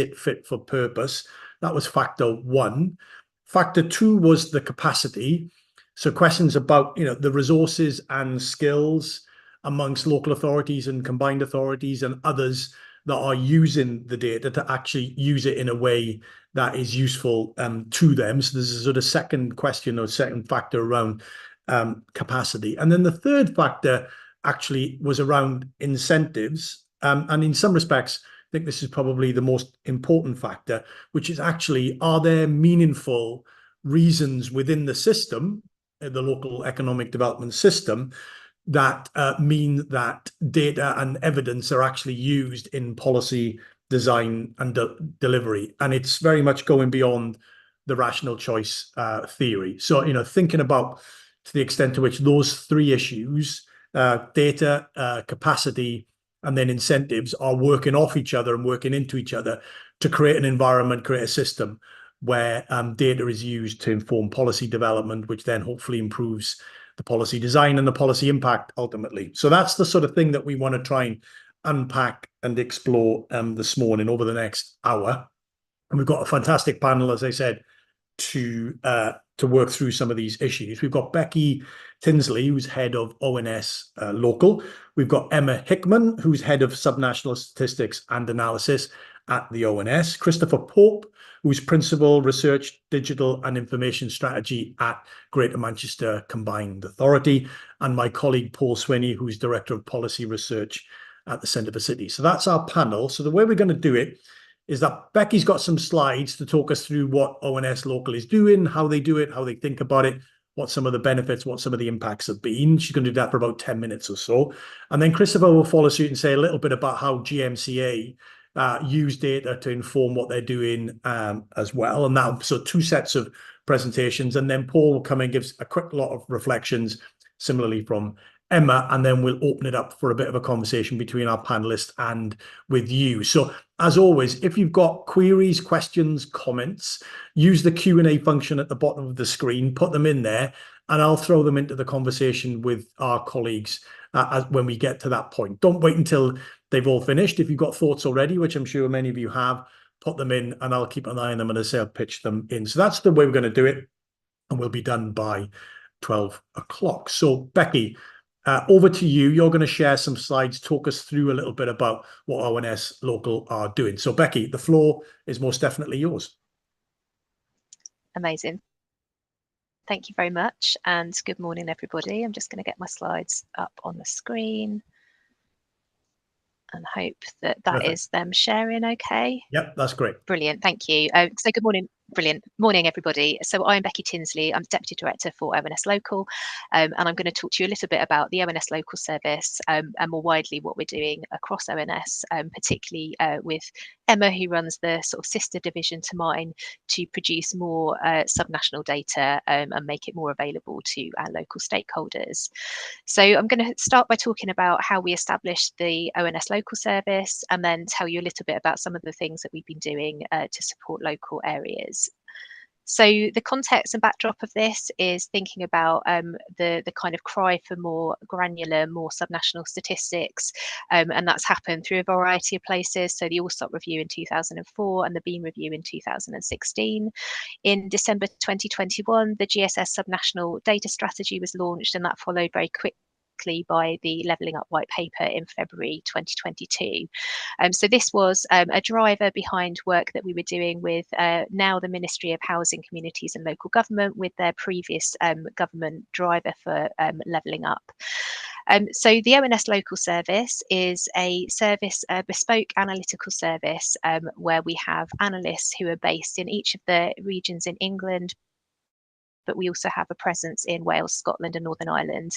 it fit for purpose? That was factor one. Factor two was the capacity. So questions about, the resources and skills amongst local authorities and combined authorities and others that are using the data to actually use it in a way that is useful to them. So there's a sort of second question or second factor around capacity. And then the third factor actually was around incentives. And in some respects, I think this is probably the most important factor, which is actually, are there meaningful reasons within the system, the local economic development system, that mean that data and evidence are actually used in policy design and delivery? And it's very much going beyond the rational choice theory. So, thinking about to the extent to which those three issues, data, capacity, and then incentives, are working off each other and working into each other to create an environment, create a system where data is used to inform policy development, which then hopefully improves the policy design and the policy impact ultimately. So that's the sort of thing that we want to try and unpack and explore this morning over the next hour. And we've got a fantastic panel, as I said, to work through some of these issues. We've got Becky Tinsley, who's head of ONS Local. We've got Emma Hickman, who's head of Subnational Statistics and Analysis at the ONS. Christopher Pope, who's Principal Research, Digital and Information Strategy at Greater Manchester Combined Authority. And my colleague, Paul Swinney, who's Director of Policy Research at the Centre for Cities. So that's our panel. So the way we're going to do it is that Becky's got some slides to talk us through what ONS Local is doing, how they do it, how they think about it, what some of the benefits, what some of the impacts have been. She's going to do that for about 10 minutes or so. And then Christopher will follow suit and say a little bit about how GMCA use data to inform what they're doing as well. And that, so two sets of presentations. And then Paul will come and gives a quick lot of reflections, similarly from Emma, and then we'll open it up for a bit of a conversation between our panelists and with you. So as always, if you've got queries, questions, comments, use the Q&A function at the bottom of the screen, put them in there, and I'll throw them into the conversation with our colleagues when we get to that point. Don't wait until they've all finished. If you've got thoughts already, which I'm sure many of you have, put them in and I'll keep an eye on them and I'll pitch them in. So that's the way we're going to do it, and we'll be done by 12 o'clock. So Becky, over to you. You're going to share some slides, talk us through a little bit about what ONS Local are doing. So Becky, the floor is most definitely yours. Amazing. Thank you very much, and good morning, everybody. I'm just going to get my slides up on the screen and hope that Perfect. Is them sharing okay. Yep, that's great. Brilliant, thank you. So good morning. Brilliant. Morning, everybody. So I'm Becky Tinsley. I'm Deputy Director for ONS Local, and I'm going to talk to you a little bit about the ONS Local service and more widely what we're doing across ONS, particularly with Emma, who runs the sort of sister division to mine, to produce more subnational data and make it more available to our local stakeholders. So I'm going to start by talking about how we established the ONS Local service, and then tell you a little bit about some of the things that we've been doing to support local areas. So the context and backdrop of this is thinking about the kind of cry for more granular, more subnational statistics, and that's happened through a variety of places. So the Allsop Review in 2004 and the Beam Review in 2016. In December 2021, the GSS Subnational Data Strategy was launched, and that followed very quickly by the Levelling Up White Paper in February 2022. So this was a driver behind work that we were doing with now the Ministry of Housing, Communities and Local Government, with their previous government driver for levelling up. So the ONS Local service is a service, a bespoke analytical service, where we have analysts who are based in each of the regions in England, but we also have a presence in Wales, Scotland and Northern Ireland.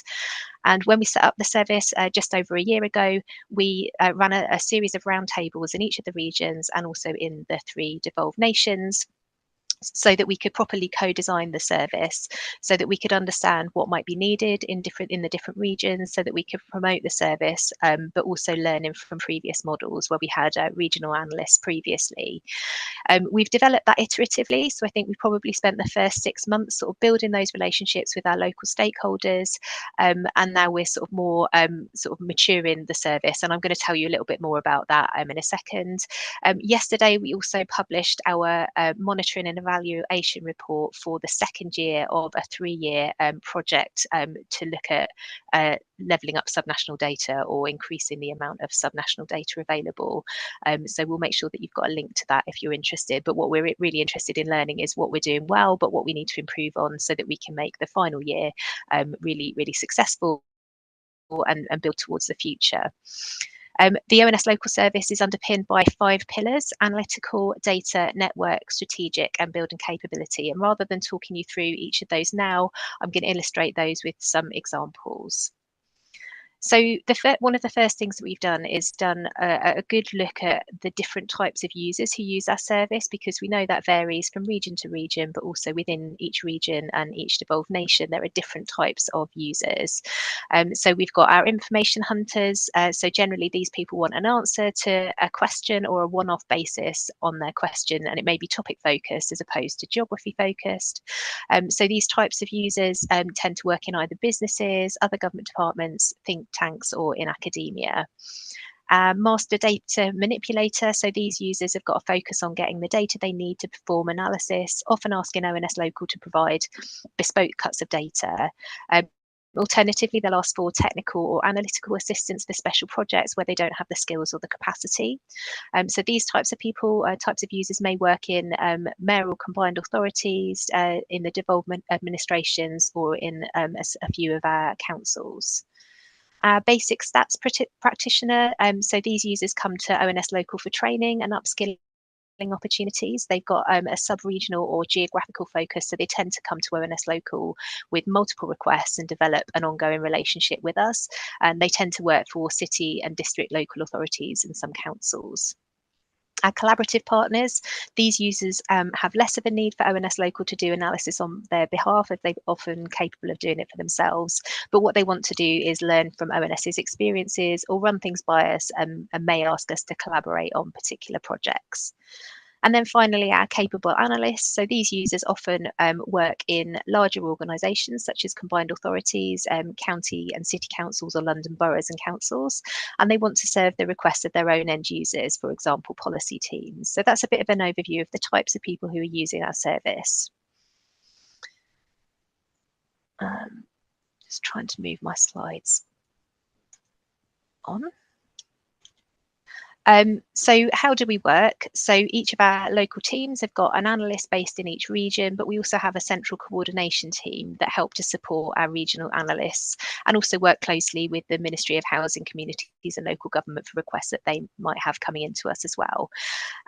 And when we set up the service just over a year ago, we ran a series of roundtables in each of the regions and also in the 3 devolved nations, so that we could properly co-design the service, so that we could understand what might be needed in the different regions, so that we could promote the service, but also learning from previous models where we had regional analysts previously. We've developed that iteratively, so I think we probably spent the first 6 months sort of building those relationships with our local stakeholders, and now we're sort of more sort of maturing the service, and I'm going to tell you a little bit more about that in a second. Yesterday we also published our monitoring and evaluation report for the second year of a 3-year project to look at levelling up subnational data or increasing the amount of subnational data available. So we'll make sure that you've got a link to that if you're interested. But what we're really interested in learning is what we're doing well, but what we need to improve on so that we can make the final year really, really successful and build towards the future. The ONS Local service is underpinned by 5 pillars: analytical, data, network, strategic, and building capability. And rather than talking you through each of those now, I'm going to illustrate those with some examples. So one of the first things that we've done is done a good look at the different types of users who use our service, because we know that varies from region to region, but also within each region and each devolved nation, there are different types of users. So we've got our information hunters. So generally these people want an answer to a question or a one-off basis on their question, and it may be topic focused as opposed to geography focused. So these types of users tend to work in either businesses, other government departments, think tanks, or in academia. Master data manipulator, so these users have got a focus on getting the data they need to perform analysis, often asking ONS Local to provide bespoke cuts of data. Alternatively, they'll ask for technical or analytical assistance for special projects where they don't have the skills or the capacity. So these types of people, types of users may work in mayoral combined authorities, in the devolvement administrations, or in a few of our councils. Basic stats practitioner, so these users come to ONS Local for training and upskilling opportunities. They've got a sub-regional or geographical focus, so they tend to come to ONS Local with multiple requests and develop an ongoing relationship with us. And they tend to work for city and district local authorities and some councils. Our collaborative partners, these users have less of a need for ONS Local to do analysis on their behalf, as they're often capable of doing it for themselves. But what they want to do is learn from ONS's experiences or run things by us, and may ask us to collaborate on particular projects. And then finally, our capable analysts. So these users often work in larger organisations such as combined authorities, county and city councils, or London boroughs and councils, and they want to serve the requests of their own end users, for example, policy teams. So that's a bit of an overview of the types of people who are using our service. Just trying to move my slides on. So how do we work? So each of our local teams have got an analyst based in each region, but we also have a central coordination team that help to support our regional analysts and also work closely with the Ministry of Housing, Communities and Local Government for requests that they might have coming into us as well.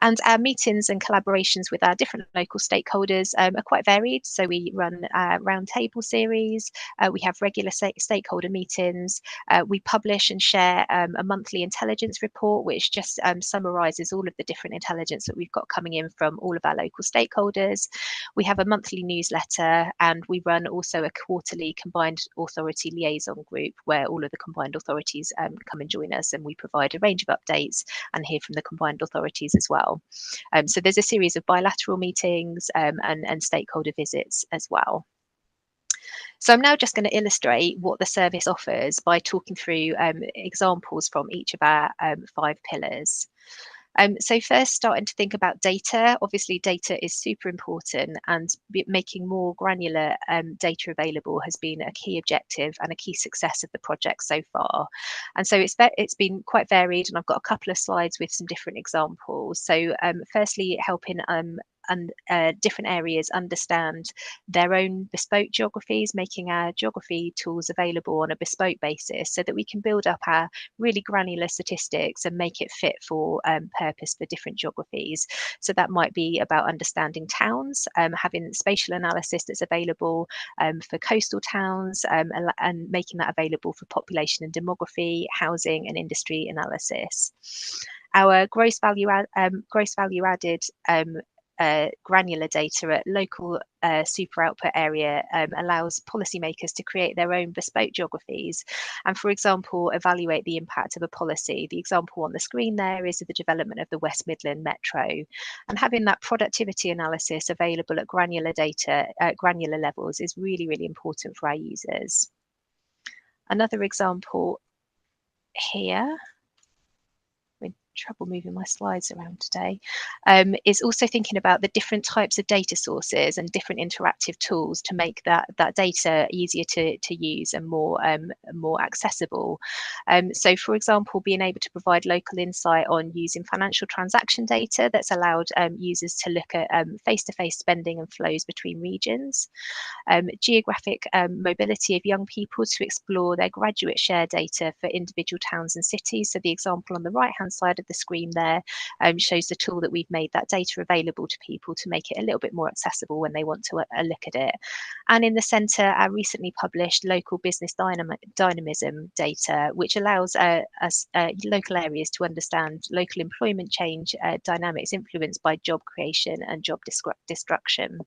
And our meetings and collaborations with our different local stakeholders are quite varied. So we run a roundtable series, we have regular stakeholder meetings, we publish and share a monthly intelligence report, which just summarises all of the different intelligence that we've got coming in from all of our local stakeholders. We have a monthly newsletter, and we run also a quarterly combined authority liaison group where all of the combined authorities come and join us, and we provide a range of updates and hear from the combined authorities as well. So there's a series of bilateral meetings and stakeholder visits as well. So I'm now just going to illustrate what the service offers by talking through examples from each of our 5 pillars. So first, starting to think about data. Obviously, data is super important, and making more granular data available has been a key objective and a key success of the project so far. And so it's been quite varied, and I've got a couple of slides with some different examples. So firstly, helping different areas understand their own bespoke geographies, making our geography tools available on a bespoke basis so that we can build up our really granular statistics and make it fit for purpose for different geographies. So that might be about understanding towns, having spatial analysis that's available for coastal towns, and making that available for population and demography, housing and industry analysis. Our gross value added granular data at local super output area allows policymakers to create their own bespoke geographies and, for example, evaluate the impact of a policy. The example on the screen there is the development of the West Midland Metro, and having that productivity analysis available at granular data at granular levels is really, really important for our users. Another example here, trouble moving my slides around today, is also thinking about the different types of data sources and different interactive tools to make that data easier to use and more accessible. So, for example, being able to provide local insight on using financial transaction data that's allowed users to look at face-to-face spending and flows between regions. Geographic mobility of young people to explore their graduate share data for individual towns and cities. So the example on the right-hand side of the screen there shows the tool that we've made that data available to people to make it a little bit more accessible when they want to look at it. And in the centre, our recently published local business dynamism data, which allows us local areas to understand local employment change dynamics influenced by job creation and job destruction.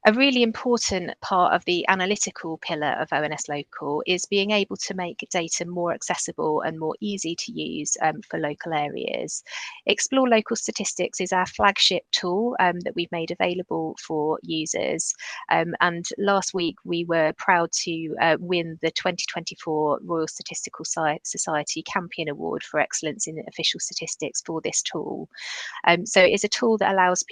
A really important part of the analytical pillar of ONS Local is being able to make data more accessible and more easy to use for local areas. Explore Local Statistics is our flagship tool that we've made available for users. And last week we were proud to win the 2024 Royal Statistical Society Campion Award for Excellence in Official Statistics for this tool. So it's a tool that allows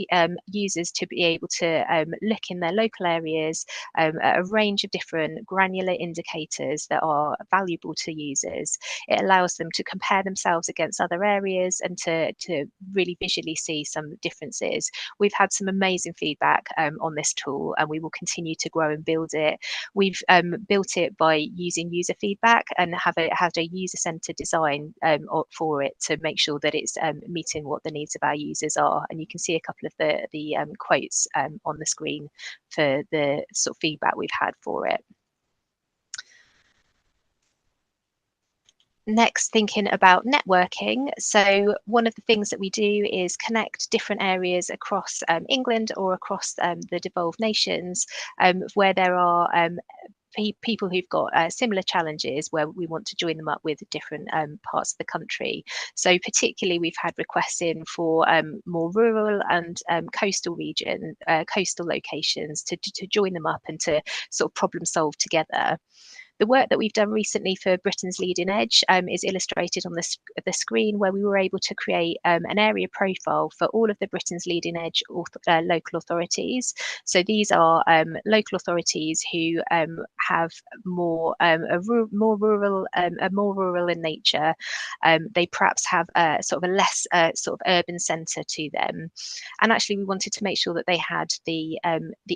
users to be able to look in their local areas at a range of different granular indicators that are valuable to users. It allows them to compare themselves against other areas and to really visually see some differences. We've had some amazing feedback on this tool, and we will continue to grow and build it. We've built it by using user feedback and had a user-centered design for it to make sure that it's meeting what the needs of our users are. And you can see a couple of the quotes on the screen for the sort of feedback we've had for it. Next, thinking about networking. So one of the things that we do is connect different areas across England or across the devolved nations where there are people who've got similar challenges, where we want to join them up with different parts of the country. So particularly we've had requests in for more rural and coastal locations to join them up and to sort of problem solve together. The work that we've done recently for Britain's Leading Edge is illustrated on the screen, where we were able to create an area profile for all of the Britain's Leading Edge local authorities. So these are local authorities who have more rural in nature. They perhaps have sort of a less sort of urban centre to them, and actually we wanted to make sure that they had the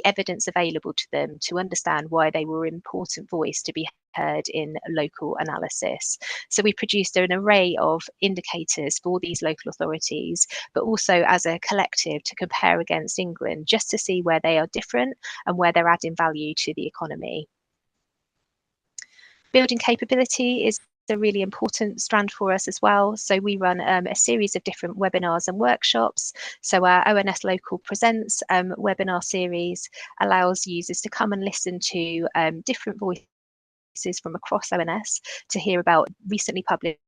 evidence available to them to understand why they were an important voice to be heard in local analysis. So we produced an array of indicators for these local authorities, but also as a collective to compare against England, just to see where they are different and where they're adding value to the economy. Building capability is a really important strand for us as well. So we run a series of different webinars and workshops. So our ONS Local Presents webinar series allows users to come and listen to different voices from across ONS to hear about recently published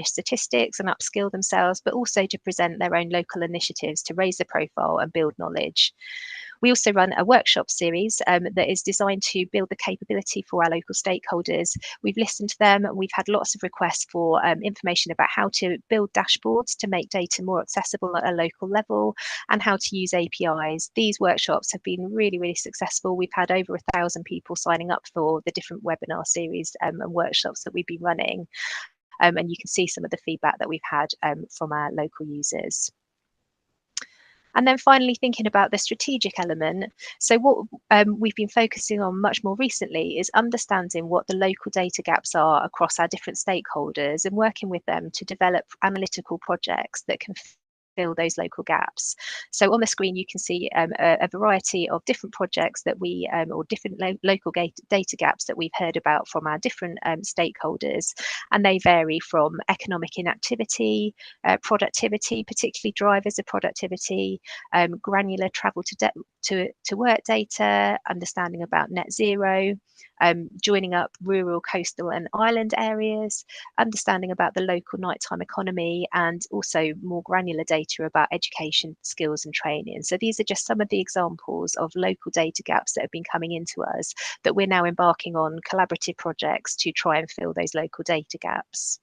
statistics and upskill themselves, but also to present their own local initiatives to raise the profile and build knowledge. We also run a workshop series that is designed to build the capability for our local stakeholders. We've listened to them, and we've had lots of requests for information about how to build dashboards to make data more accessible at a local level and how to use APIs. These workshops have been really, really successful. We've had over 1,000 people signing up for the different webinar series and workshops that we've been running. And you can see some of the feedback that we've had from our local users. And then finally, thinking about the strategic element. So what we've been focusing on much more recently is understanding what the local data gaps are across our different stakeholders and working with them to develop analytical projects that can fill those local gaps. So on the screen, you can see a variety of different projects that we, or different local data gaps that we've heard about from our different stakeholders. And they vary from economic inactivity, productivity, particularly drivers of productivity, granular travel to work data, understanding about net zero, joining up rural, coastal and island areas, understanding about the local nighttime economy, and also more granular data about education, skills and training. So these are just some of the examples of local data gaps that have been coming into us that we're now embarking on collaborative projects to try and fill those local data gaps.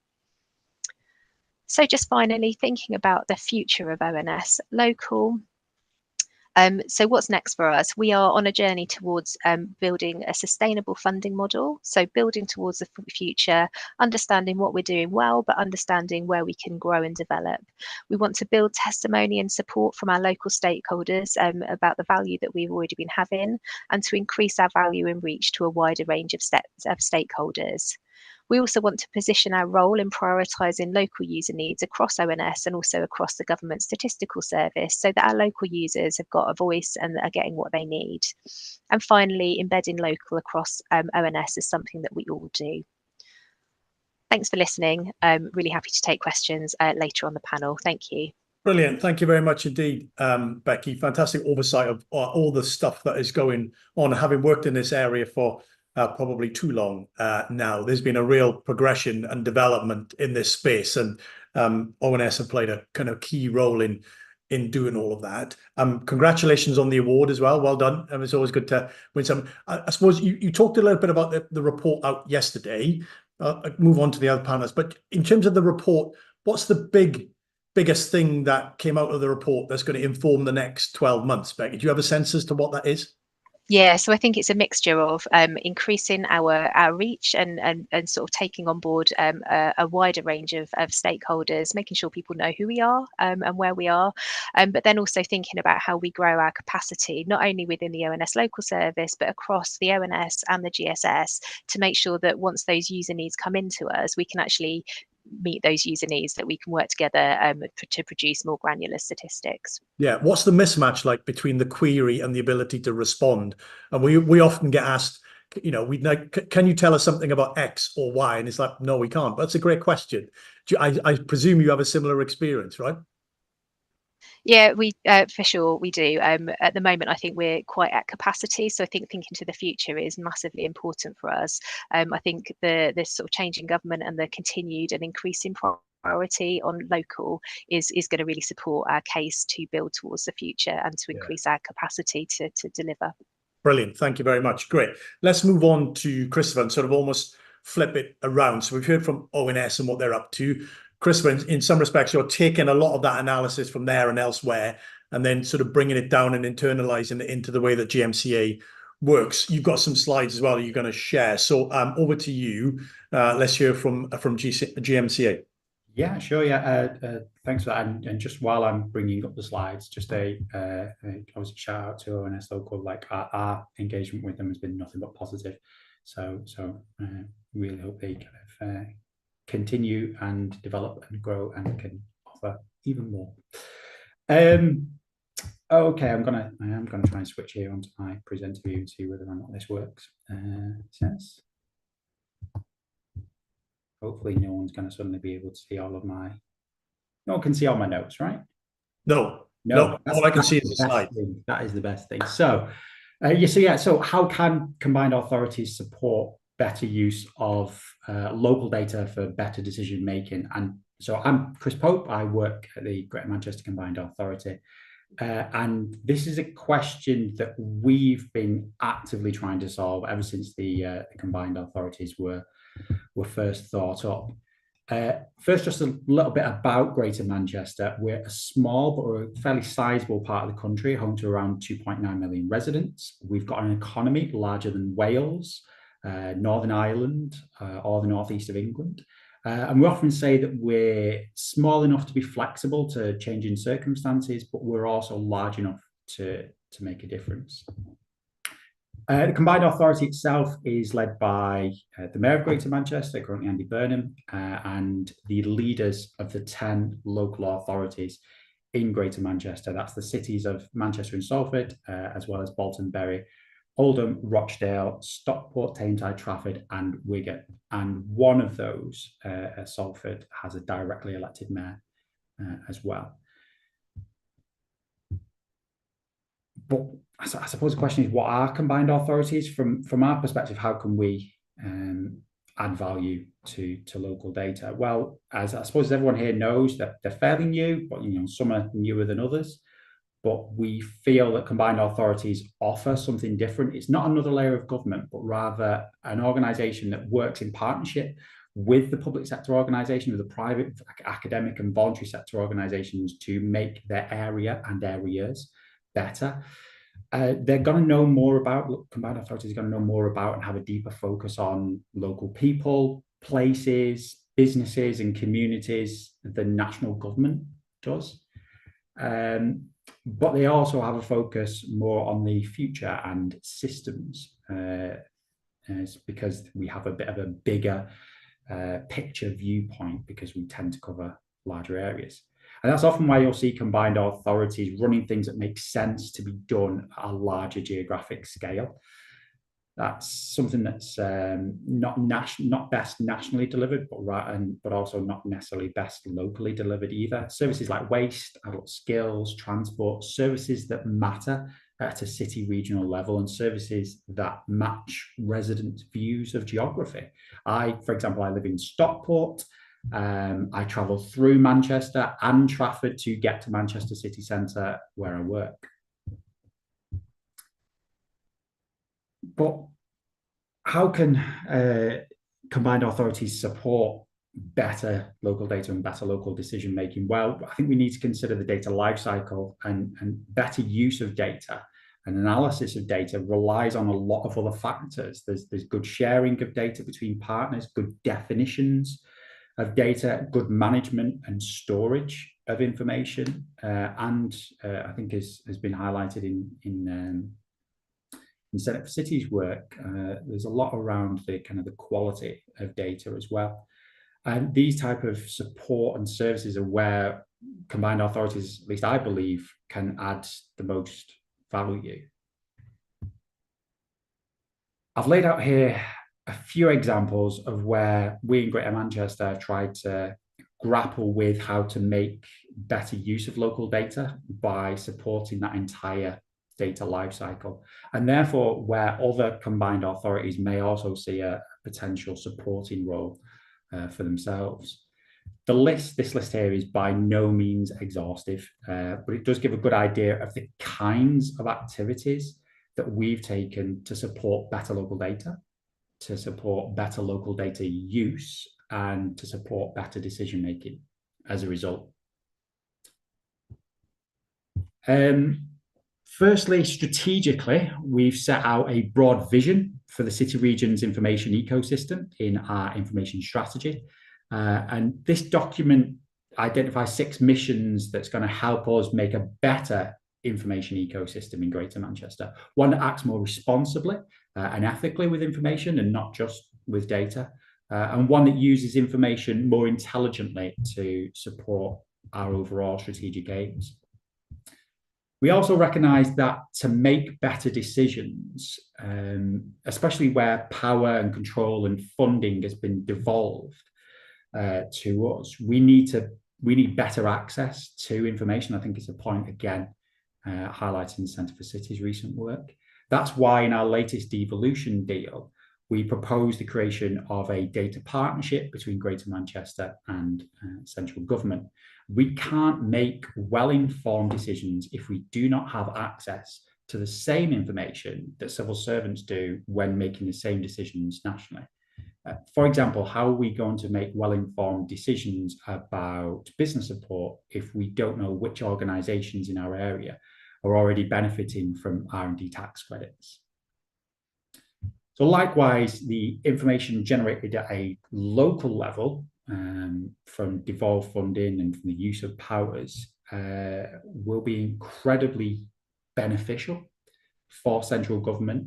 So just finally, thinking about the future of ONS Local. So what's next for us? We are on a journey towards building a sustainable funding model. So building towards the future, understanding what we're doing well, but understanding where we can grow and develop. We want to build testimony and support from our local stakeholders about the value that we've already been having, and to increase our value and reach to a wider range of stakeholders. We also want to position our role in prioritising local user needs across ONS and also across the government statistical service, so that our local users have got a voice and are getting what they need. And finally, embedding local across ONS is something that we all do. Thanks for listening. I'm really happy to take questions later on the panel. Thank you. Brilliant. Thank you very much indeed, Becky. Fantastic oversight of all the stuff that is going on. Having worked in this area for probably too long now, there's been a real progression and development in this space, and ONS have played a kind of key role in doing all of that. Congratulations on the award as well. Well done. It's always good to win some. I suppose you talked a little bit about the report out yesterday. I'll move on to the other panelists. But in terms of the report, what's the biggest thing that came out of the report that's going to inform the next 12 months, Becky? Do you have a sense as to what that is? Yeah, so I think it's a mixture of increasing our reach and sort of taking on board a wider range of stakeholders, making sure people know who we are and where we are, but then also thinking about how we grow our capacity, not only within the ONS local service, but across the ONS and the GSS, to make sure that once those user needs come into us, we can actually meet those user needs, that we can work together to produce more granular statistics. Yeah, what's the mismatch like between the query and the ability to respond? And we often get asked, you know, can you tell us something about X or Y? And it's like, no, we can't. But that's a great question. I presume you have a similar experience, right? Yeah, we for sure we do. At the moment, I think we're quite at capacity. So I think thinking to the future is massively important for us. I think this sort of change in government and the continued and increasing priority on local is going to really support our case to build towards the future and to increase our capacity to deliver. Brilliant. Thank you very much. Great. Let's move on to Christopher and sort of almost flip it around. So we've heard from ONS and what they're up to. Christopher, in some respects, you're taking a lot of that analysis from there and elsewhere, and then sort of bringing it down and internalizing it into the way that GMCA works. You've got some slides as well you're going to share. So over to you. Let's hear from GMCA. Yeah, sure. Yeah, thanks for that. And just while I'm bringing up the slides, just obviously shout out to ONS Local. Like our engagement with them has been nothing but positive. So really hope they kind of continue and develop and grow and can offer even more. Okay, I am gonna try and switch here onto my presenter view and see whether or not this works. Yes. Hopefully no one's going to suddenly be able to see all of my... No one can see all my notes, right? No. All I can see is the slide. That is the best thing. So, so how can combined authorities support better use of local data for better decision making? And so I'm Chris Pope. I work at the Greater Manchester Combined Authority. And this is a question that we've been actively trying to solve ever since the combined authorities were first thought up. First, just a little bit about Greater Manchester. We're a small but we're a fairly sizable part of the country, home to around 2.9 million residents. We've got an economy larger than Wales, Northern Ireland, or the northeast of England. And we often say that we're small enough to be flexible to changing circumstances, but we're also large enough to make a difference. The Combined Authority itself is led by the Mayor of Greater Manchester, currently Andy Burnham, and the leaders of the 10 local authorities in Greater Manchester. That's the cities of Manchester and Salford, as well as Bolton, Bury, Oldham, Rochdale, Stockport, Tameside, Trafford, and Wigan. And one of those, Salford, has a directly elected mayor as well. But I suppose the question is, what are combined authorities? From our perspective, how can we add value to local data? Well, as I suppose everyone here knows, that they're fairly new, but some are newer than others. But we feel that combined authorities offer something different. It's not another layer of government, but rather an organisation that works in partnership with the public sector organisation, with the private, academic and voluntary sector organisations to make their area and areas better. They're going to know more about, combined authorities are going to know more about and have a deeper focus on local people, places, businesses and communities than national government does. But they also have a focus more on the future and systems, because we have a bit of a bigger picture viewpoint, because we tend to cover larger areas. And that's often why you'll see combined authorities running things that make sense to be done at a larger geographic scale. That's something that's not best nationally delivered, but also not necessarily best locally delivered either. Services like waste, adult skills, transport, services that matter at a city regional level, and services that match resident views of geography. For example, I live in Stockport. I travel through Manchester and Trafford to get to Manchester city centre where I work. But how can combined authorities support better local data and better local decision making? Well, I think we need to consider the data lifecycle, and better use of data and analysis of data relies on a lot of other factors. There's good sharing of data between partners, good definitions of data, good management and storage of information, and I think has been highlighted in Centre for Cities work. There's a lot around the quality of data as well. And these type of support and services are where combined authorities, at least I believe, can add the most value. I've laid out here a few examples of where we in Greater Manchester have tried to grapple with how to make better use of local data by supporting that entire data lifecycle, and therefore where other combined authorities may also see a potential supporting role for themselves. This list here is by no means exhaustive, but it does give a good idea of the kinds of activities that we've taken to support better local data, to support better local data use, and to support better decision making as a result. Firstly, strategically, we've set out a broad vision for the city region's information ecosystem in our information strategy. And this document identifies 6 missions that's going to help us make a better information ecosystem in Greater Manchester. One that acts more responsibly and ethically with information and not just with data. And one that uses information more intelligently to support our overall strategic aims. We also recognise that to make better decisions, especially where power and control and funding has been devolved to us, we need better access to information. I think it's a point, again, highlighted in the Centre for Cities' recent work. That's why in our latest devolution deal, we proposed the creation of a data partnership between Greater Manchester and central government. We can't make well-informed decisions if we do not have access to the same information that civil servants do when making the same decisions nationally. For example, how are we going to make well-informed decisions about business support if we don't know which organisations in our area are already benefiting from R&D tax credits? So likewise, the information generated at a local level from devolved funding and from the use of powers will be incredibly beneficial for central government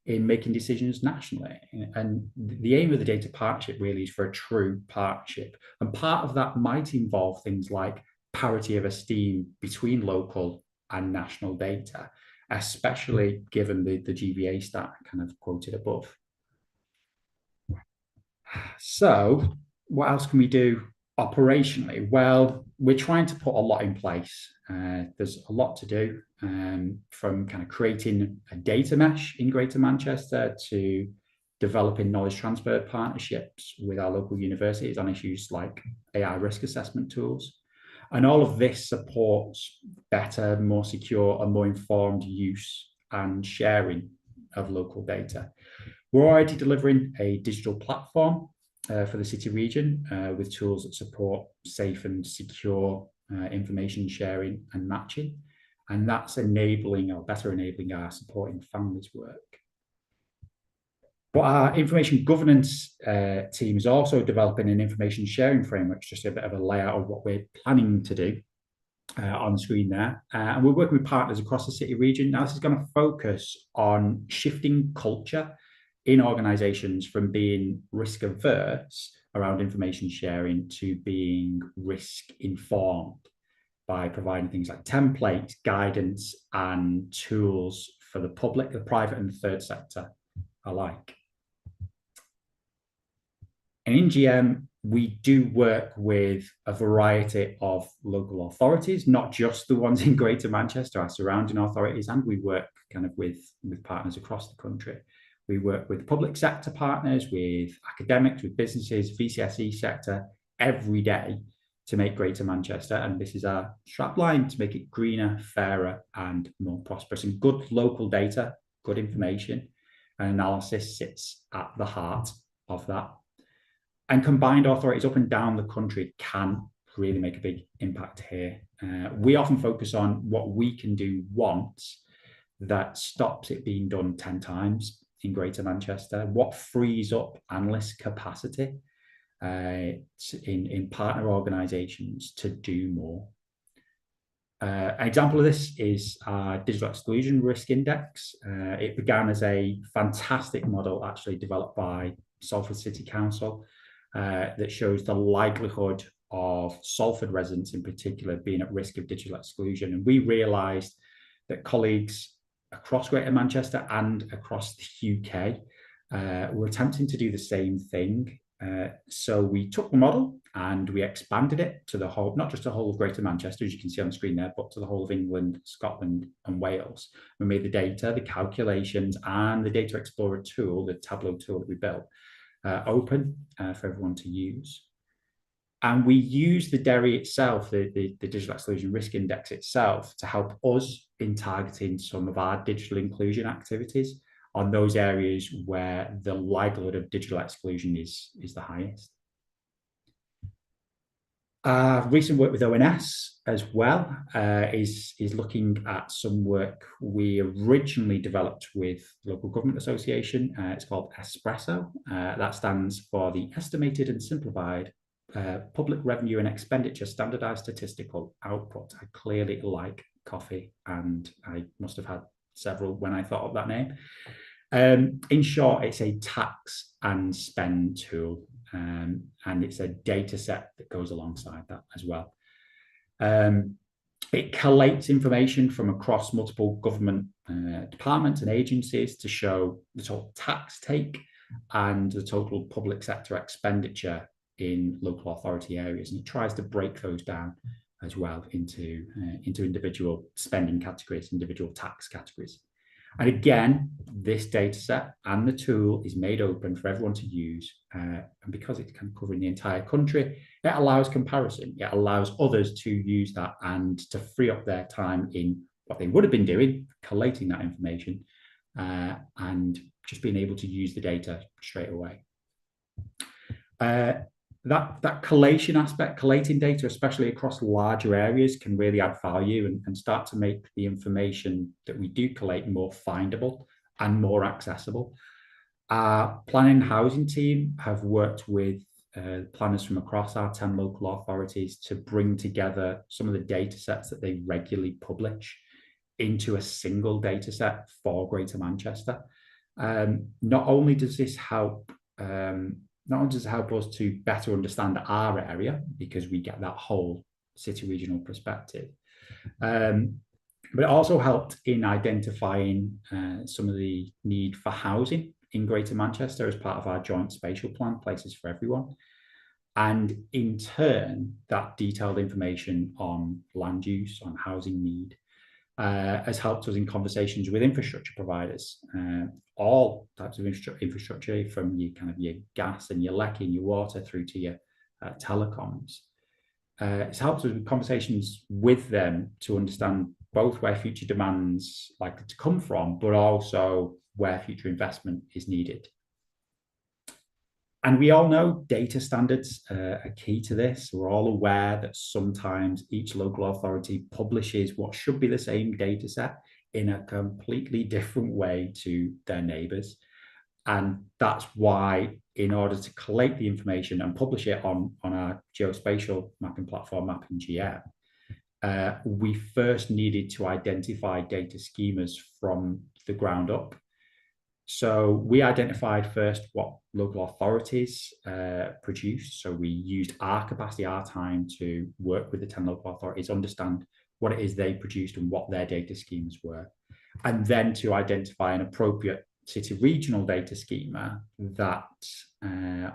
in making decisions nationally. And the aim of the data partnership really is for a true partnership. And part of that might involve things like parity of esteem between local and national data, especially given the GVA stat kind of quoted above. So what else can we do operationally? Well, we're trying to put a lot in place. There's a lot to do, from kind of creating a data mesh in Greater Manchester to developing knowledge transfer partnerships with our local universities on issues like AI risk assessment tools. And all of this supports better, more secure and more informed use and sharing of local data. We're already delivering a digital platform for the city region with tools that support safe and secure information sharing and matching. And that's enabling or better enabling our supporting families work. But our information governance team is also developing an information sharing framework, just a bit of a layout of what we're planning to do on screen there. And we're working with partners across the city region. Now, this is going to focus on shifting culture in organisations from being risk averse around information sharing to being risk informed by providing things like templates, guidance, and tools for the public, the private and the third sector alike. And in GM, we do work with a variety of local authorities, not just the ones in Greater Manchester, our surrounding authorities, and we work kind of with partners across the country. We work with public sector partners, with academics, with businesses, VCSE sector every day to make Greater Manchester, and this is our strapline, to make it greener, fairer and more prosperous. And good local data, good information and analysis sits at the heart of that. And combined authorities up and down the country can really make a big impact here. We often focus on what we can do once that stops it being done 10 times in Greater Manchester, what frees up analyst capacity in partner organisations to do more. An example of this is our Digital Exclusion Risk Index. It began as a fantastic model actually developed by Salford City Council that shows the likelihood of Salford residents in particular being at risk of digital exclusion. And we realised that colleagues across Greater Manchester and across the UK were attempting to do the same thing. So we took the model and we expanded it to the whole, not just the whole of Greater Manchester, as you can see on the screen there, but to the whole of England, Scotland and Wales. We made the data, the calculations and the Data Explorer tool, the Tableau tool that we built, open for everyone to use. And we use the DERI itself, the Digital Exclusion Risk Index itself, to help us in targeting some of our digital inclusion activities on those areas where the likelihood of digital exclusion is the highest. Recent work with ONS as well is looking at some work we originally developed with Local Government Association. It's called Espresso. That stands for the Estimated and Simplified Public Revenue and Expenditure Standardised Statistical Output. I clearly like coffee and I must have had several when I thought of that name. In short, it's a tax and spend tool, and it's a data set that goes alongside that as well. It collates information from across multiple government departments and agencies to show the total tax take and the total public sector expenditure in local authority areas, and it tries to break those down as well into individual spending categories, individual tax categories. And again, this data set and the tool is made open for everyone to use. And because it's kind of covering the entire country, it allows comparison. It allows others to use that and to free up their time in what they would have been doing, collating that information, and just being able to use the data straight away. That collation aspect, collating data, especially across larger areas, can really add value and start to make the information that we do collate more findable and more accessible. Our planning and housing team have worked with planners from across our 10 local authorities to bring together some of the data sets that they regularly publish into a single data set for Greater Manchester. Not only does this help us to better understand our area, because we get that whole city regional perspective. But it also helped in identifying some of the need for housing in Greater Manchester as part of our joint spatial plan, Places for Everyone. And in turn, that detailed information on land use, on housing need, has helped us in conversations with infrastructure providers, all types of infrastructure, from your kind of your gas and your lecky and your water through to your telecoms. It's helped us with conversations with them to understand both where future demand's likely to come from, but also where future investment is needed. And we all know data standards are key to this. We're all aware that sometimes each local authority publishes what should be the same data set in a completely different way to their neighbours. And that's why, in order to collate the information and publish it on our geospatial mapping platform, Mapping GM, we first needed to identify data schemas from the ground up. So we identified first what local authorities produced. So we used our capacity, our time to work with the 10 local authorities, understand what it is they produced and what their data schemes were, and then to identify an appropriate city regional data schema that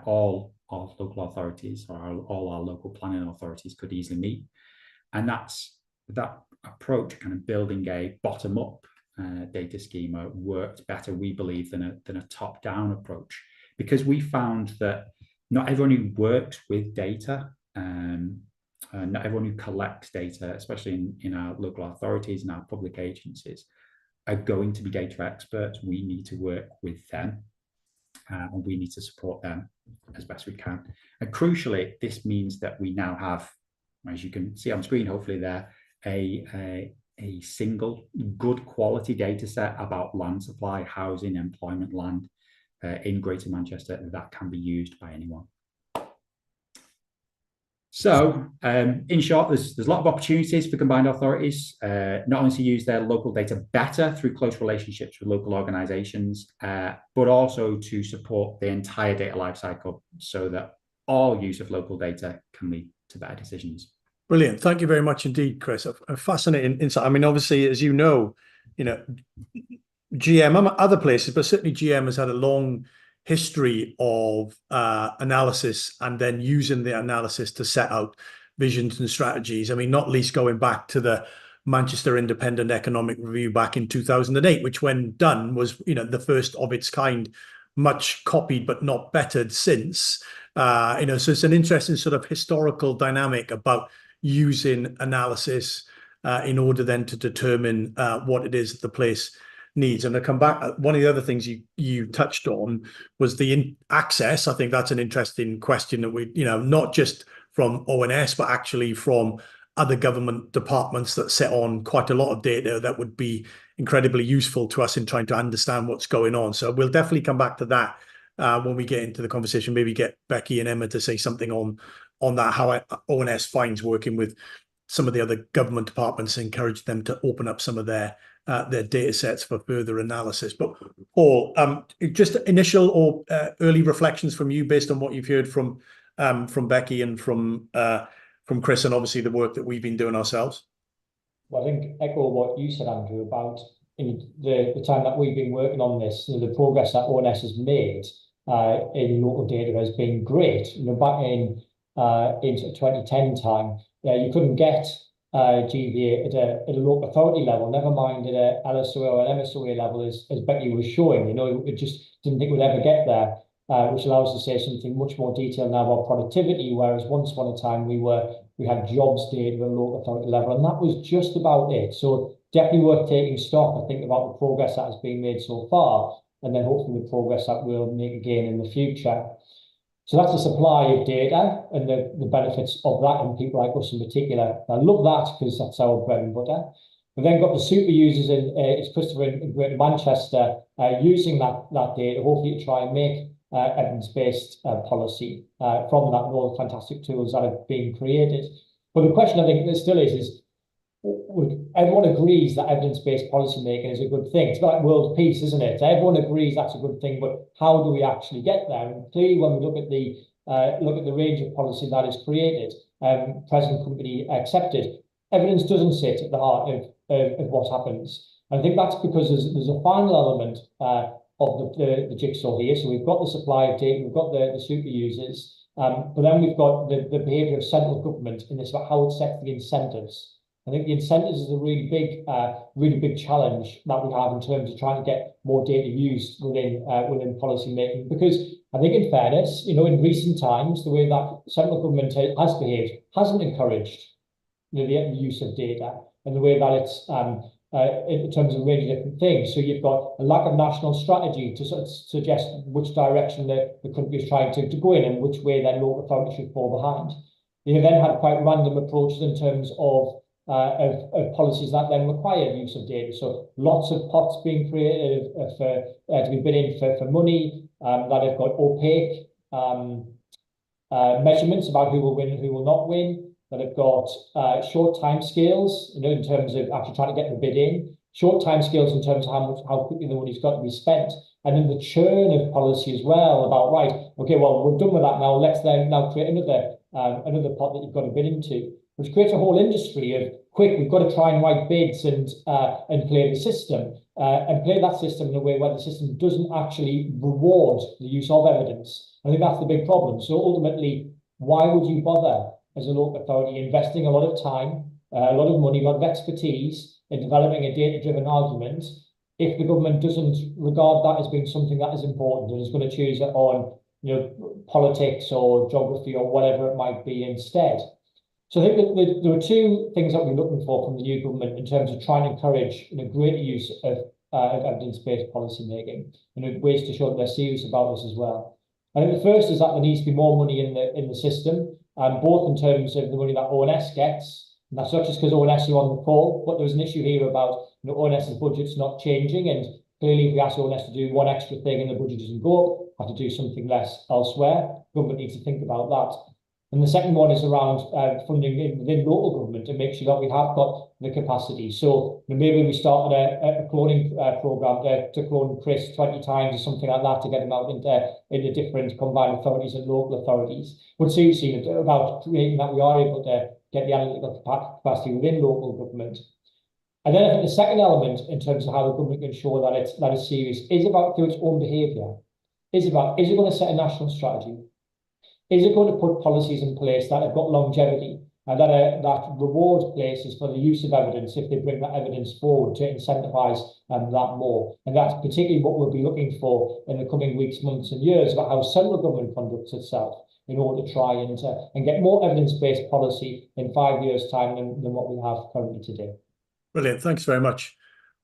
all of local authorities, or all our local planning authorities, could easily meet. And that's that approach, kind of building a bottom-up data schema, worked better, we believe, than a top-down approach, because we found that not everyone who works with data, not everyone who collects data, especially in our local authorities and our public agencies, are going to be data experts. We need to work with them, and we need to support them as best we can. And crucially, this means that we now have, as you can see on screen, hopefully there, a single good quality data set about land supply, housing, employment, land in Greater Manchester that can be used by anyone. So, in short, there's a lot of opportunities for combined authorities, not only to use their local data better through close relationships with local organisations, but also to support the entire data lifecycle so that all use of local data can lead to better decisions. Brilliant. Thank you very much indeed, Chris. A fascinating insight. I mean, obviously, as you know, GM, other places, but certainly GM has had a long history of analysis and then using the analysis to set out visions and strategies. I mean, not least going back to the Manchester Independent Economic Review back in 2008, which when done was, the first of its kind, much copied but not bettered since. So it's an interesting sort of historical dynamic about using analysis in order then to determine what it is that the place needs. And to come back, one of the other things you touched on was the access. I think that's an interesting question that we, not just from ONS, but actually from other government departments that set on quite a lot of data that would be incredibly useful to us in trying to understand what's going on. So we'll definitely come back to that when we get into the conversation. Maybe get Becky and Emma to say something on that, how ONS finds working with some of the other government departments, encourage them to open up some of their data sets for further analysis. But Paul, just initial or early reflections from you based on what you've heard from Becky and from Chris, and obviously the work that we've been doing ourselves. Well, I think echo what you said, Andrew, about in the time that we've been working on this. The progress that ONS has made in local data has been great. Back in 2010 time, you couldn't get GVA at a local authority level, never mind at a LSOA or an MSOA level, as Becky was showing. It just didn't think we'd ever get there, which allows us to say something much more detailed now about productivity, whereas once upon a time we had jobs data at a local authority level, and that was just about it. So definitely worth taking stock, I think, about the progress that has been made so far, and then hopefully the progress that we'll make again in the future. So that's the supply of data and the benefits of that, and people like us in particular. I love that because that's our bread and butter. We've then got the super users it's Christopher in Greater Manchester using that data, hopefully to try and make evidence-based policy from that and all the fantastic tools that have been created. But the question I think there still is everyone agrees that evidence-based policy making is a good thing. It's like world peace, isn't it? Everyone agrees that's a good thing, but how do we actually get there? And clearly, when we look at the range of policy that is created, present company accepted. Evidence doesn't sit at the heart of what happens. And I think that's because there's a final element of the jigsaw here. So we've got the supply of data, we've got the super users, but then we've got the behaviour of central government in this about how it sets the incentives. I think the incentives is a really big challenge that we have in terms of trying to get more data used within policy making. Because I think, in fairness, in recent times, the way that central government has behaved hasn't encouraged the use of data, and the way that it's in terms of really different things. So you've got a lack of national strategy to sort of suggest which direction the country is trying to go in and which way then local authorities should fall behind. You then had quite random approaches in terms of policies that then require use of data. So lots of pots being created to be bidding for money that have got opaque measurements about who will win and who will not win, that have got short time scales, in terms of actually trying to get the bid in, short time scales in terms of how quickly the money's got to be spent, and then the churn of policy as well about, right, okay, well, we're done with that now, let's then now create another pot that you've got to bid into, which creates a whole industry of quick, we've got to try and write bids and play the system, and play that system in a way where the system doesn't actually reward the use of evidence. I think that's the big problem. So ultimately, why would you bother as a local authority investing a lot of time, a lot of money, a lot of expertise in developing a data-driven argument if the government doesn't regard that as being something that is important and is going to choose it on politics or geography or whatever it might be instead? So I think that there are two things that we're looking for from the new government in terms of trying to encourage greater use of evidence-based policy making, ways to show that they're serious about this as well. I think the first is that there needs to be more money in the system, both in terms of the money that ONS gets, and that's not just because ONS are on the call, but there's an issue here about ONS's budget's not changing, and clearly if we ask ONS to do one extra thing and the budget doesn't go up, have to do something less elsewhere. Government needs to think about that. And the second one is around funding within local government to make sure that we have got the capacity. So maybe we started a cloning program to clone Chris 20 times or something like that to get him out into different combined authorities and local authorities. But seriously, about creating that we are able to get the analytical capacity within local government. And then I think the second element in terms of how the government can ensure that it's serious is about through its own behaviour. Is it going to set a national strategy? Is it going to put policies in place that have got longevity and that reward places for the use of evidence if they bring that evidence forward to incentivise that more? And that's particularly what we'll be looking for in the coming weeks, months and years about how central government conducts itself in order to try and get more evidence-based policy in 5 years' time than what we have currently today. Brilliant. Thanks very much.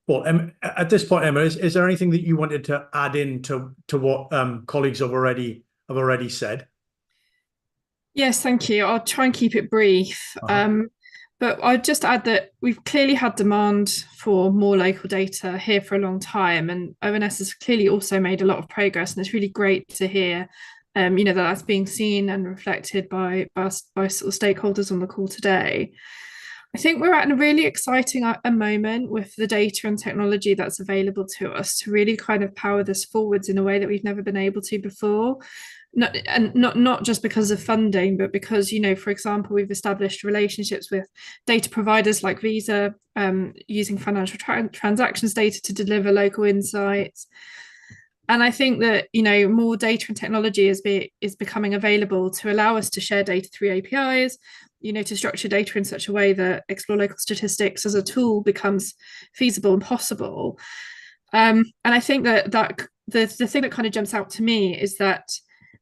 Well, at this point, Emma, is there anything that you wanted to add in to what colleagues have already said? Yes, thank you. I'll try and keep it brief. But I'd just add that we've clearly had demand for more local data here for a long time, and ONS has clearly also made a lot of progress, and it's really great to hear that that's being seen and reflected by sort of stakeholders on the call today. I think we're at a really exciting moment with the data and technology that's available to us to really kind of power this forwards in a way that we've never been able to before. Not just because of funding, but because, for example, we've established relationships with data providers like Visa, using financial transactions data to deliver local insights. And I think that, more data and technology is becoming available to allow us to share data through APIs, to structure data in such a way that Explore Local Statistics as a tool becomes feasible and possible. And I think that the thing that kind of jumps out to me is that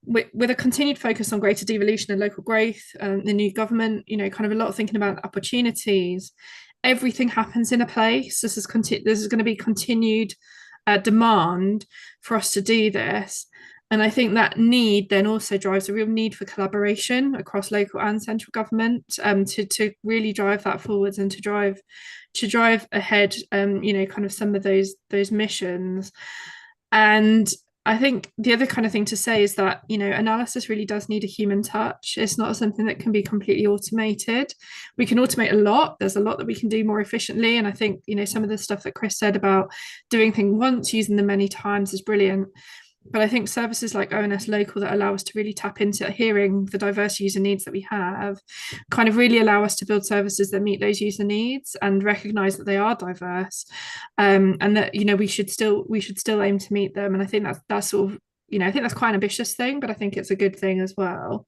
with a continued focus on greater devolution and local growth, the new government, kind of a lot of thinking about opportunities, everything happens in a place. This is going to be continued demand for us to do this. And I think that need then also drives a real need for collaboration across local and central government to really drive that forwards and to drive ahead, kind of some of those missions. And I think the other kind of thing to say is that, analysis really does need a human touch. It's not something that can be completely automated. We can automate a lot. There's a lot that we can do more efficiently. And I think, some of the stuff that Chris said about doing things once, using them many times is brilliant. But I think services like ONS Local that allow us to really tap into hearing the diverse user needs that we have kind of really allow us to build services that meet those user needs and recognize that they are diverse, and that, you know, we should still aim to meet them. And I think that's sort of, you know, I think that's quite an ambitious thing, but I think it's a good thing as well.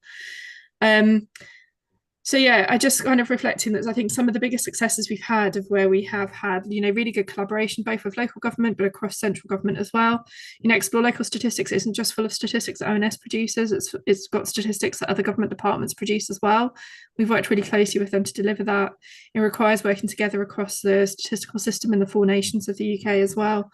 So yeah, I just kind of reflecting that I think some of the biggest successes we've had of where we have had, you know, really good collaboration, both with local government, but across central government as well. You know, Explore Local Statistics isn't just full of statistics that ONS produces, it's got statistics that other government departments produce as well. We've worked really closely with them to deliver that. It requires working together across the statistical system in the 4 nations of the UK as well.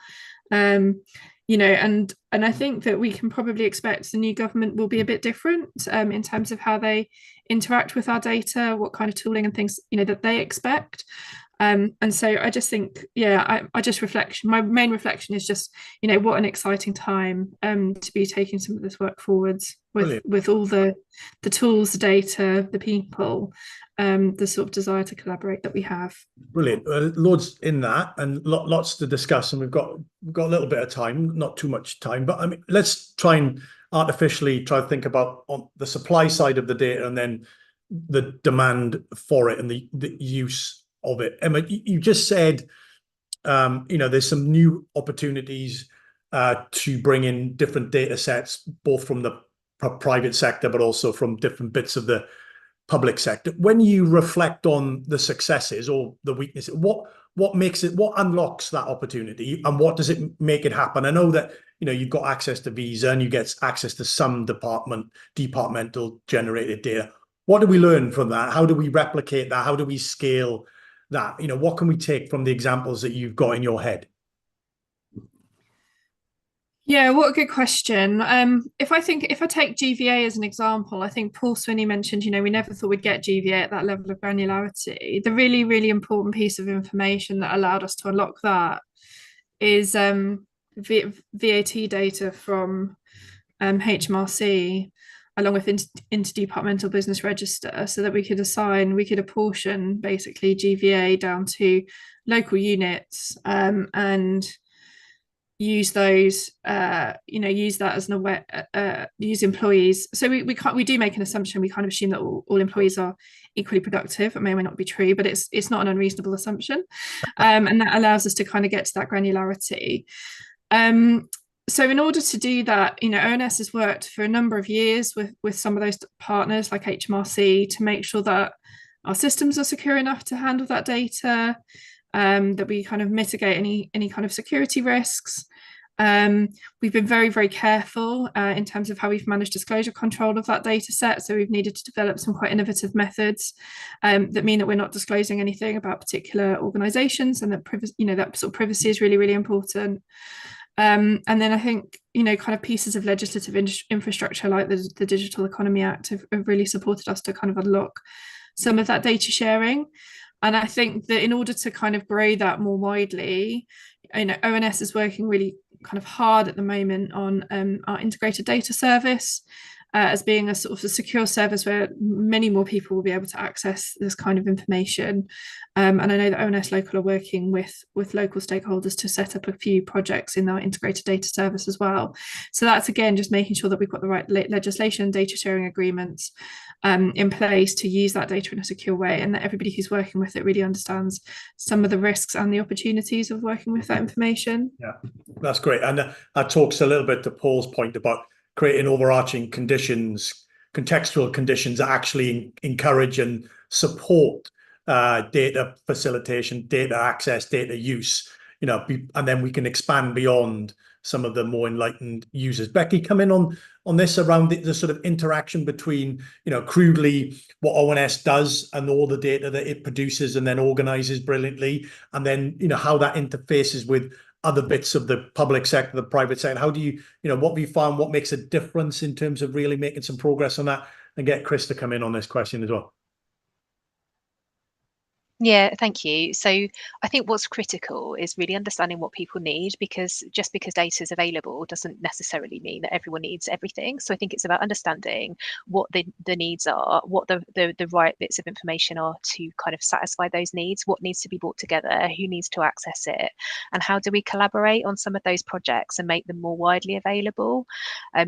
You know, and I think that we can probably expect the new government will be a bit different in terms of how they interact with our data, what kind of tooling and things, you know, that they expect. And so I just think, yeah, I just my main reflection is just, you know, what an exciting time to be taking some of this work forwards with all the tools, the data, the people, the sort of desire to collaborate that we have. Brilliant. Loads in that, and lots to discuss, and we've got a little bit of time, not too much time, but I mean, let's try and artificially try to think about on the supply side of the data and then the demand for it and the use of it. Emma, you just said, you know, there's some new opportunities to bring in different data sets, both from the private sector, but also from different bits of the public sector. When you reflect on the successes or the weaknesses, what makes it, what unlocks that opportunity, and what does it make it happen? I know that, you know, you've got access to Visa and you get access to some departmental generated data. What do we learn from that? How do we replicate that? How do we scale that? You know, what can we take from the examples that you've got in your head? Yeah, what a good question. If I take GVA as an example, I think Paul Swinney mentioned, you know, we never thought we'd get GVA at that level of granularity. The really, really important piece of information that allowed us to unlock that is VAT data from HMRC, along with interdepartmental business register, so that we could apportion basically GVA down to local units, and use those, you know, use that as an aware, use employees. So we do make an assumption. We kind of assume that all employees are equally productive. It may or may not be true, but it's not an unreasonable assumption, and that allows us to kind of get to that granularity. So in order to do that, you know, ONS has worked for a number of years with some of those partners like HMRC to make sure that our systems are secure enough to handle that data, that we kind of mitigate any kind of security risks. We've been very, very careful in terms of how we've managed disclosure control of that data set. So we've needed to develop some quite innovative methods that mean that we're not disclosing anything about particular organizations, and that that sort of privacy is really, really important. And then I think, you know, kind of pieces of legislative infrastructure like the Digital Economy Act have really supported us to kind of unlock some of that data sharing. And I think that in order to kind of grow that more widely, you know, ONS is working really kind of hard at the moment on our integrated data service as being a sort of a secure service where many more people will be able to access this kind of information. And I know that ONS Local are working with local stakeholders to set up a few projects in our integrated data service as well. So that's, again, just making sure that we've got the right legislation, data sharing agreements in place to use that data in a secure way, and that everybody who's working with it really understands some of the risks and the opportunities of working with that information. Yeah, that's great. And that talks a little bit to Paul's point about creating overarching conditions, contextual conditions that actually encourage and support data facilitation, data access, data use, you know, and then we can expand beyond some of the more enlightened users. Becky, come in on this around the sort of interaction between, you know, crudely what ONS does and all the data that it produces and then organizes brilliantly, and then, you know, how that interfaces with other bits of the public sector, the private sector. How do you know, what we found, what makes a difference in terms of really making some progress on that? And get Chris to come in on this question as well. Yeah, thank you. So I think what's critical is really understanding what people need, because just because data is available doesn't necessarily mean that everyone needs everything. So I think it's about understanding what the needs are, what the right bits of information are to kind of satisfy those needs, what needs to be brought together, who needs to access it, and how do we collaborate on some of those projects and make them more widely available.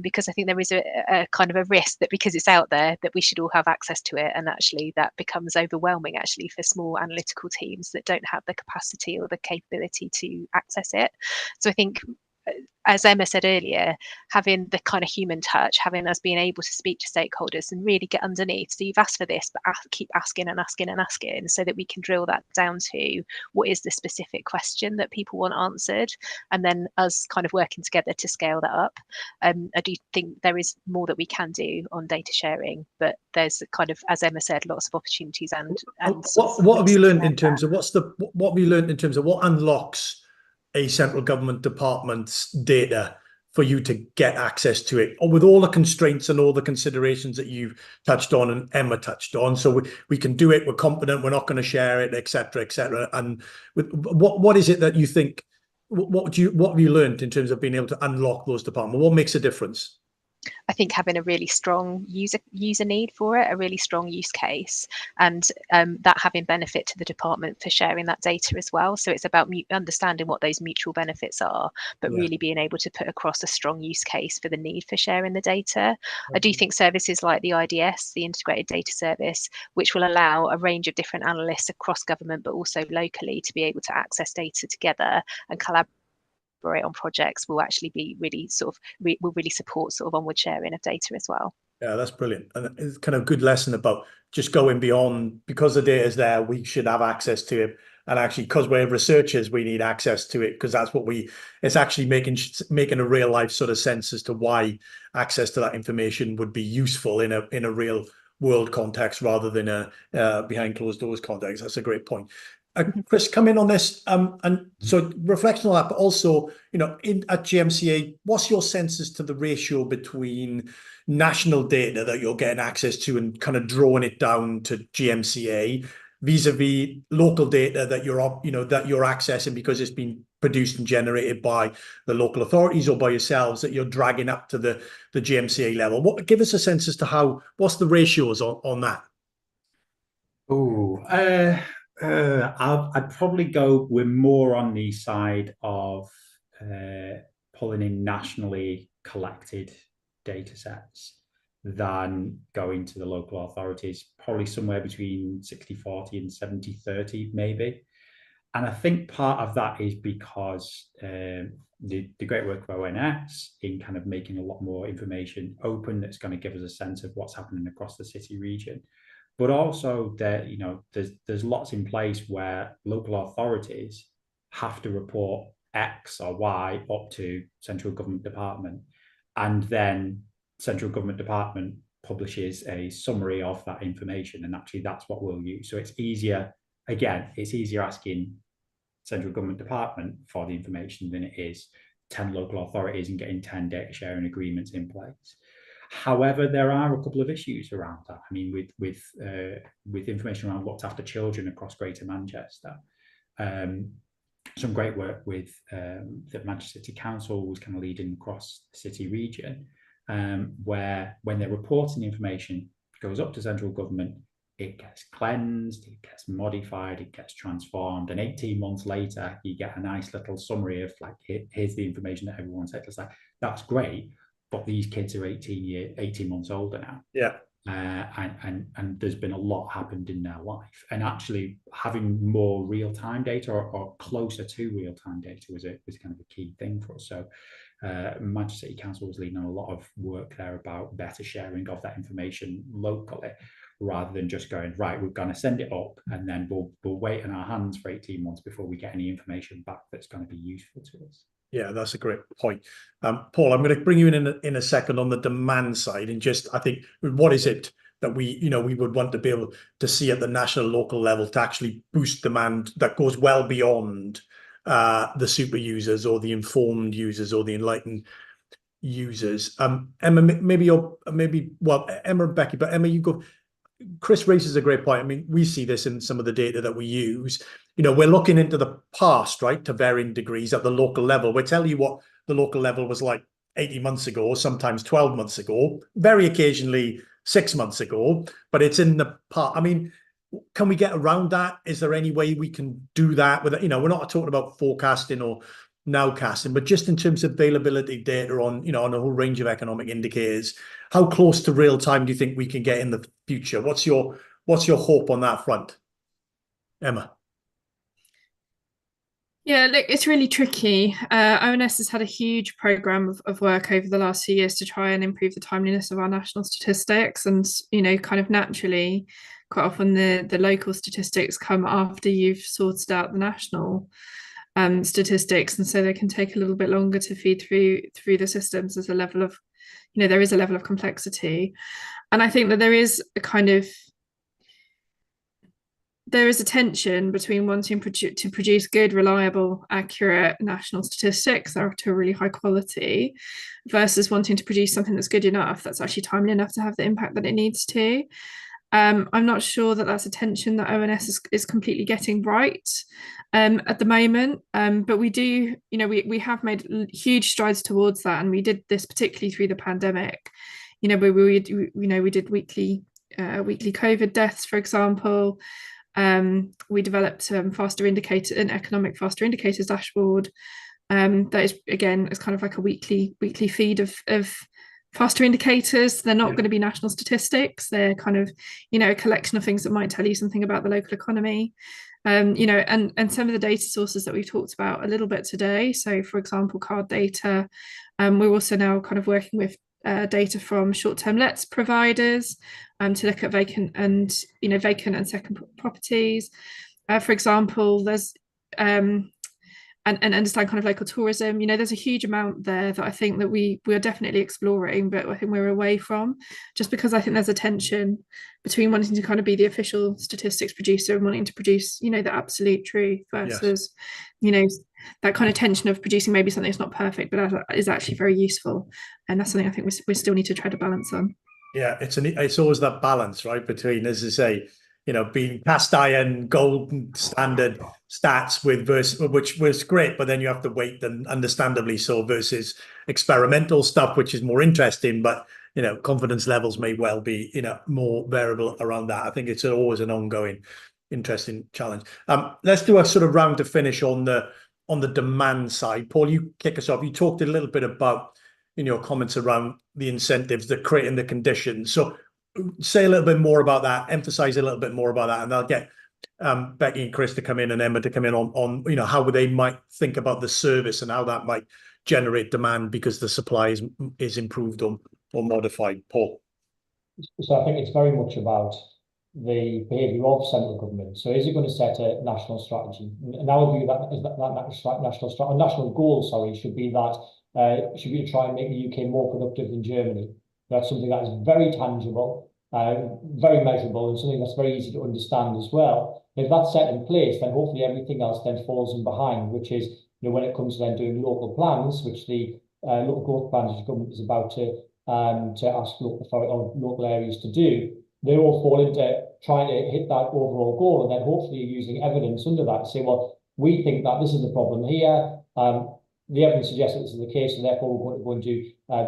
Because I think there is a kind of a risk that because it's out there that we should all have access to it, and actually that becomes overwhelming actually for small analytical teams that don't have the capacity or the capability to access it. So I think, as Emma said earlier, having the kind of human touch, having us being able to speak to stakeholders and really get underneath. So you've asked for this, but keep asking and asking and asking, so that we can drill that down to what is the specific question that people want answered, and then us kind of working together to scale that up. I do think there is more that we can do on data sharing, but there's kind of, as Emma said, lots of opportunities and what have you learned in terms of what have you learned in terms of what unlocks a central government department's data for you to get access to it, or with all the constraints and all the considerations that you've touched on and Emma touched on? So we can do it, we're confident, we're not going to share it, etc., etc. And what is it that you think? What have you learned in terms of being able to unlock those departments? What makes a difference? I think having a really strong user need for it, a really strong use case, and that having benefit to the department for sharing that data as well. So it's about understanding what those mutual benefits are, but really being able to put across a strong use case for the need for sharing the data. I do think services like the IDS, the Integrated Data Service, which will allow a range of different analysts across government, but also locally, to be able to access data together and collaborate on projects, will actually be really sort of will really support sort of onward sharing of data as well. Yeah, that's brilliant. And it's kind of good lesson about just going beyond, because the data is there, we should have access to it. And actually, because we're researchers, we need access to it, because that's what it's actually making a real life sort of sense as to why access to that information would be useful in a real world context rather than a behind closed doors context. That's a great point. Chris, come in on this, and so reflection on that, but also, at GMCA, what's your sense as to the ratio between national data that you're getting access to and kind of drawing it down to GMCA vis-a-vis local data that you're accessing because it's been produced and generated by the local authorities or by yourselves that you're dragging up to the GMCA level? Give us a sense as to what's the ratios on that? I'd probably go with more on the side of pulling in nationally collected data sets than going to the local authorities, probably somewhere between 60-40 and 70-30 maybe. And I think part of that is because the great work of ONS in kind of making a lot more information open that's going to give us a sense of what's happening across the city region. But also that, there's lots in place where local authorities have to report X or Y up to central government department, and then central government department publishes a summary of that information, and actually that's what we'll use. So it's easier asking central government department for the information than it is 10 local authorities and getting 10 data sharing agreements in place. However, there are a couple of issues around that. I mean, with information around looked after children across Greater Manchester, some great work with that Manchester City Council was kind of leading across the city region, where when they're reporting information, it goes up to central government, it gets cleansed, it gets modified, it gets transformed, and 18 months later, you get a nice little summary of like, here's the information that everyone's said. It's like, that's great, but these kids are 18 months older now. Yeah. And there's been a lot happened in their life, and actually having more real-time data or closer to real-time data was kind of a key thing for us. So Manchester City Council was leading on a lot of work there about better sharing of that information locally, rather than just going, right, we're going to send it up and then we'll wait in our hands for 18 months before we get any information back that's going to be useful to us. Yeah, that's a great point. Paul, I'm going to bring you in a second on the demand side, and just, I think, what is it that we would want to be able to see at the national, local level to actually boost demand that goes well beyond the super users or the informed users or the enlightened users. Emma, Emma and Becky, but Emma, you go. Chris raises a great point. I mean, we see this in some of the data that we use. We're looking into the past, right, to varying degrees at the local level. We're telling you what the local level was like 18 months ago, sometimes 12 months ago, very occasionally 6 months ago, but it's in the past. I mean, can we get around that? Is there any way we can do that? With we're not talking about forecasting or nowcasting, but just in terms of availability data on, on a whole range of economic indicators, how close to real time do you think we can get in the future? What's your hope on that front, Emma? Yeah, look, it's really tricky. ONS has had a huge program of work over the last few years to try and improve the timeliness of our national statistics, and kind of naturally, quite often the local statistics come after you've sorted out the national statistics, and so they can take a little bit longer to feed through the systems. There's a level of, there is a level of complexity, and I think that there is a tension between wanting to produce good, reliable, accurate national statistics that are to a really high quality versus wanting to produce something that's good enough, that's actually timely enough to have the impact that it needs to. I'm not sure that that's a tension that ONS is completely getting right at the moment, but we do, we have made huge strides towards that, and we did this particularly through the pandemic. Where we did weekly COVID deaths, for example. We developed an economic faster indicators dashboard. That is, again, it's kind of like a weekly feed of faster indicators. They're not going to be national statistics. They're kind of, a collection of things that might tell you something about the local economy. And some of the data sources that we've talked about a little bit today. So, for example, card data. We're also now kind of working with data from short-term lets providers to look at vacant and second properties. For example, there's and understand kind of local tourism. There's a huge amount there that I think that we are definitely exploring, but I think we're away from, just because I think there's a tension between wanting to kind of be the official statistics producer and wanting to produce, the absolute truth versus, that kind of tension of producing maybe something that's not perfect, but is actually very useful. And that's something I think we still need to tread a balance on. Yeah, it's always that balance, right, between, as I say, being cast iron, gold standard stats which was great, but then you have to wait, and understandably so, versus experimental stuff, which is more interesting, but confidence levels may well be more variable around that. I think it's always an ongoing, interesting challenge. Let's do a sort of round to finish on the demand side. Paul, you kick us off. You talked a little bit about in your comments around the incentives that creating the conditions. So say a little bit more about that, emphasize a little bit more about that, and I'll get Becky and Chris to come in and Emma to come in on how they might think about the service and how that might generate demand because the supply is improved or modified. Paul. So I think it's very much about the behaviour of central government. So is it going to set a national strategy? And our view that national goal, should be to try and make the UK more productive than Germany. That's something that is very tangible, very measurable, and something that's very easy to understand as well. And if that's set in place, then hopefully everything else then falls in behind, which is, when it comes to then doing local plans, which the local growth plans which the government is about to ask local authority or local areas to do, they all fall into trying to hit that overall goal, and then hopefully using evidence under that to say, well, we think that this is the problem here. The evidence suggests that this is the case, and therefore we're going to do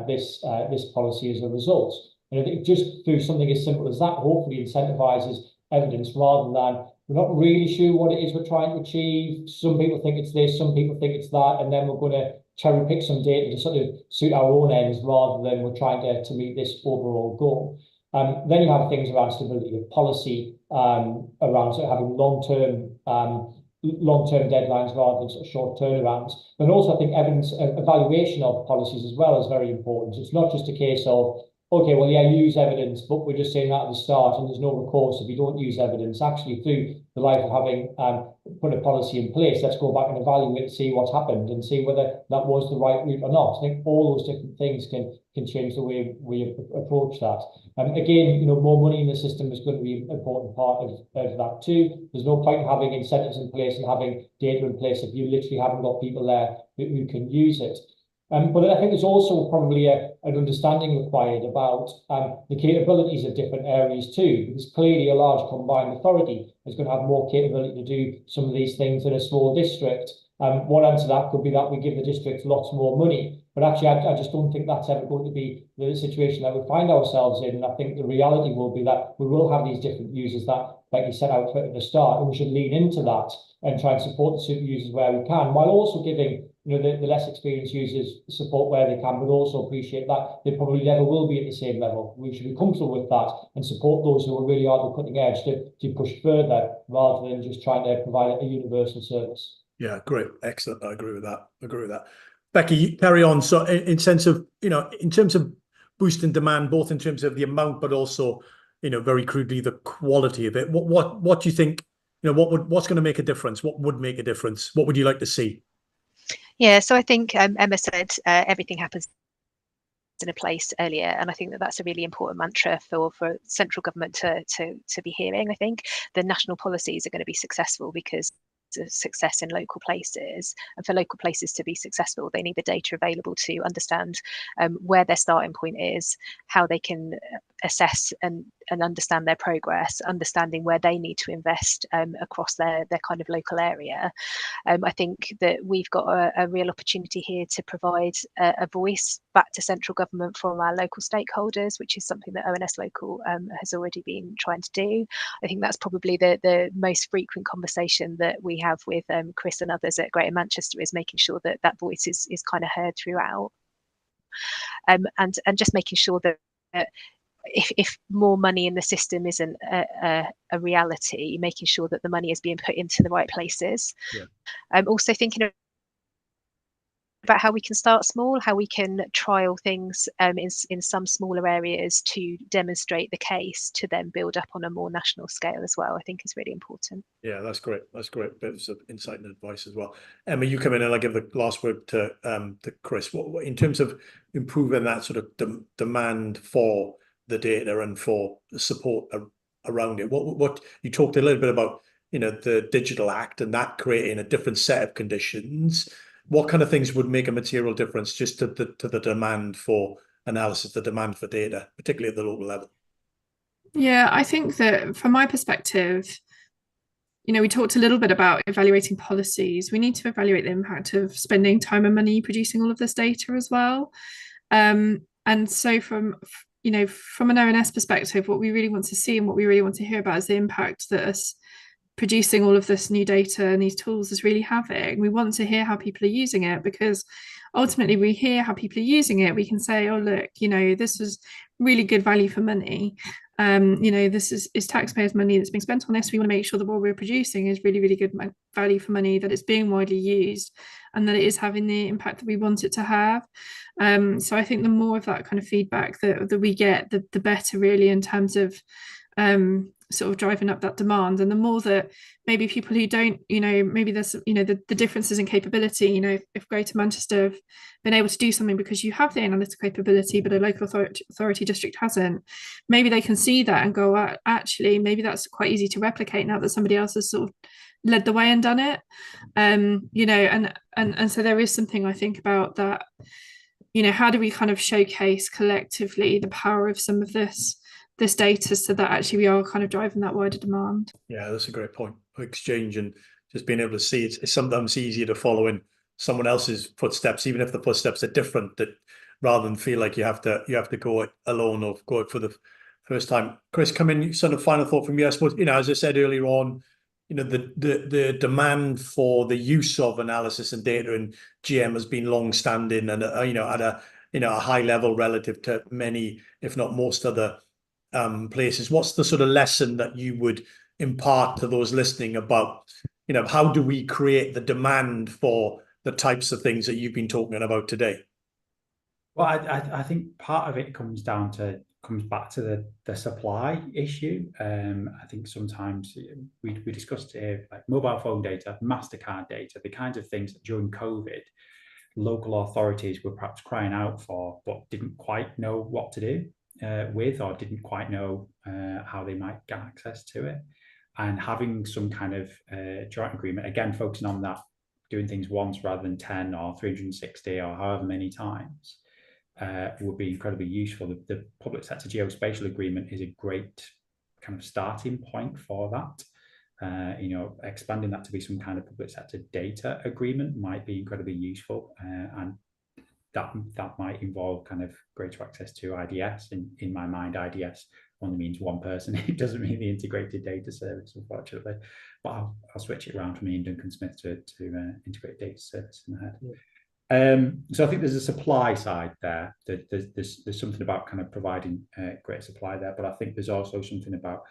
this policy as a result. And I think just through something as simple as that, hopefully incentivises evidence rather than we're not really sure what it is we're trying to achieve. Some people think it's this, some people think it's that, and then we're going to cherry pick some data to sort of suit our own ends rather than we're trying to meet this overall goal. Then you have things around stability of policy, around sort of having long-term deadlines rather than sort of short turnarounds. But also I think evidence evaluation of policies as well is very important. It's not just a case of, okay, well, yeah, use evidence, but we're just saying that at the start and there's no recourse if you don't use evidence. Actually, through the life of having put a policy in place, let's go back and evaluate and see what's happened and see whether that was the right route or not. I think all those different things can change the way we approach that. Again, more money in the system is going to be an important part of that too. There's no point in having incentives in place and having data in place if you literally haven't got people there who can use it. But I think there's also probably an understanding required about the capabilities of different areas too, because clearly a large combined authority is going to have more capability to do some of these things than a small district. One answer to that could be that we give the districts lots more money, but actually I just don't think that's ever going to be the situation that we find ourselves in. And I think the reality will be that we will have these different users that, like you set out at the start, and we should lean into that and try and support the super users where we can, while also giving the less experienced users support where they can, but also appreciate that they probably never will be at the same level. We should be comfortable with that and support those who are really are the cutting edge to push further rather than just trying to provide a universal service. Yeah, great, excellent. I agree with that. Becky, you carry on. So, in terms of boosting demand, both in terms of the amount, but also, very crudely, the quality of it. What do you think? What's going to make a difference? What would make a difference? What would you like to see? Yeah, so I think Emma said everything happens in a place earlier, and I think that's a really important mantra for central government to be hearing. I think the national policies are going to be successful because of success in local places, and for local places to be successful, they need the data available to understand where their starting point is, how they can assess and understand their progress, understanding where they need to invest across their kind of local area. I think that we've got a real opportunity here to provide a voice back to central government from our local stakeholders, which is something that ONS Local has already been trying to do. I think that's probably the most frequent conversation that we have with Chris and others at Greater Manchester, is making sure that that voice is kind of heard throughout, and just making sure that if more money in the system isn't a reality, making sure that the money is being put into the right places. Yeah. Also thinking about how we can start small, how we can trial things in some smaller areas to demonstrate the case, to then build up on a more national scale as well, I think is really important. Yeah, that's great. That's great bits of insight and advice as well. Emma, you come in and I'll give the last word to Chris. What in terms of improving that sort of demand for the data and for the support around it? What you talked a little bit about, the Digital Act and that creating a different set of conditions. What kind of things would make a material difference just to the demand for analysis, the demand for data, particularly at the local level? Yeah, I think that from my perspective, we talked a little bit about evaluating policies. We need to evaluate the impact of spending time and money producing all of this data as well. And so from an ONS perspective, what we really want to see and what we really want to hear about is the impact that us producing all of this new data and these tools is really having. We want to hear how people are using it, because ultimately we hear how people are using it, we can say, oh, look, this is really good value for money. This is taxpayers' money that's being spent on this. We want to make sure that what we're producing is really, really good value for money, that it's being widely used, and that it is having the impact that we want it to have. So I think the more of that kind of feedback that we get, the better, really, in terms of sort of driving up that demand. And the more that maybe people who don't, maybe there's, the differences in capability, if Greater Manchester have been able to do something because you have the analytical capability, but a local authority district hasn't, maybe they can see that and go, actually, maybe that's quite easy to replicate now that somebody else has sort of led the way and done it. And so there is something I think about that, how do we kind of showcase collectively the power of some of this data, so that actually we are kind of driving that wider demand. Yeah, that's a great point. Exchange and just being able to see it's sometimes easier to follow in someone else's footsteps, even if the footsteps are different, that rather than feel like you have to go it alone or go it for the first time. Chris, come in, sort of final thought from you. I suppose, as I said earlier on, the demand for the use of analysis and data in GM has been long standing and at a high level relative to many, if not most, other places. What's the sort of lesson that you would impart to those listening about, how do we create the demand for the types of things that you've been talking about today? Well, I think part of it comes back to the supply issue. I think sometimes we discussed here, like mobile phone data, MasterCard data, the kinds of things that during COVID, local authorities were perhaps crying out for, but didn't quite know what to do with, or didn't quite know how they might get access to it. And having some kind of joint agreement, again, focusing on that doing things once rather than 10 or 360 or however many times would be incredibly useful. The public sector geospatial agreement is a great kind of starting point for that. You know, expanding that to be some kind of public sector data agreement might be incredibly useful, and that might involve kind of greater access to IDS. In my mind, IDS only means one person. It doesn't mean the integrated data service, unfortunately. But I'll switch it around for me and Duncan Smith to integrated data service in my head. Yeah. So I think there's a supply side there. There's something about kind of providing great supply there, but I think there's also something about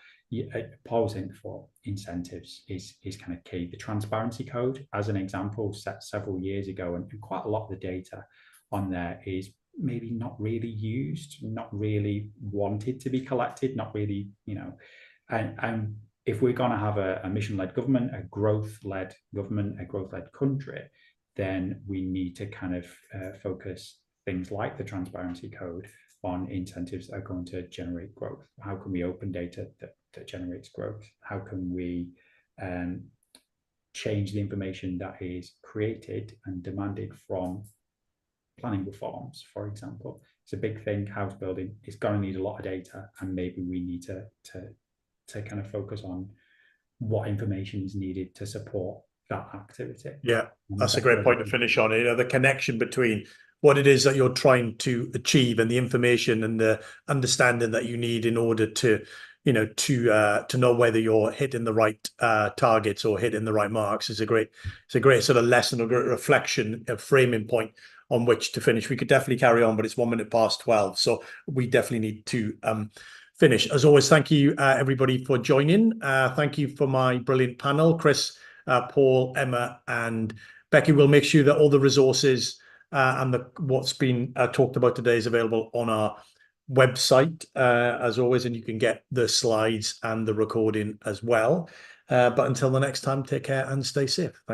pausing for incentives is kind of key. The transparency code, as an example, set several years ago, and quite a lot of the data on there is maybe not really used, not really wanted to be collected, not really, you know, and if we're going to have a mission-led government, a growth-led government, a growth-led country, then we need to kind of focus things like the transparency code on incentives that are going to generate growth. How can we open data that generates growth? How can we change the information that is created and demanded from planning reforms, for example? It's a big thing. House building is going to need a lot of data, and maybe we need to kind of focus on what information is needed to support that activity. Yeah, that's a great point to finish on. You know, the connection between what it is that you're trying to achieve and the information and the understanding that you need in order to, you know, to know whether you're hitting the right targets or hitting the right marks is a great sort of lesson, a great reflection, a framing point on which to finish. We could definitely carry on, but it's 1:12, so we definitely need to finish. As always, thank you everybody for joining. Thank you for my brilliant panel, Chris, Paul, Emma, and Becky. We'll make sure that all the resources and what's been talked about today is available on our website, as always, and you can get the slides and the recording as well. But until the next time, take care and stay safe. Thank you.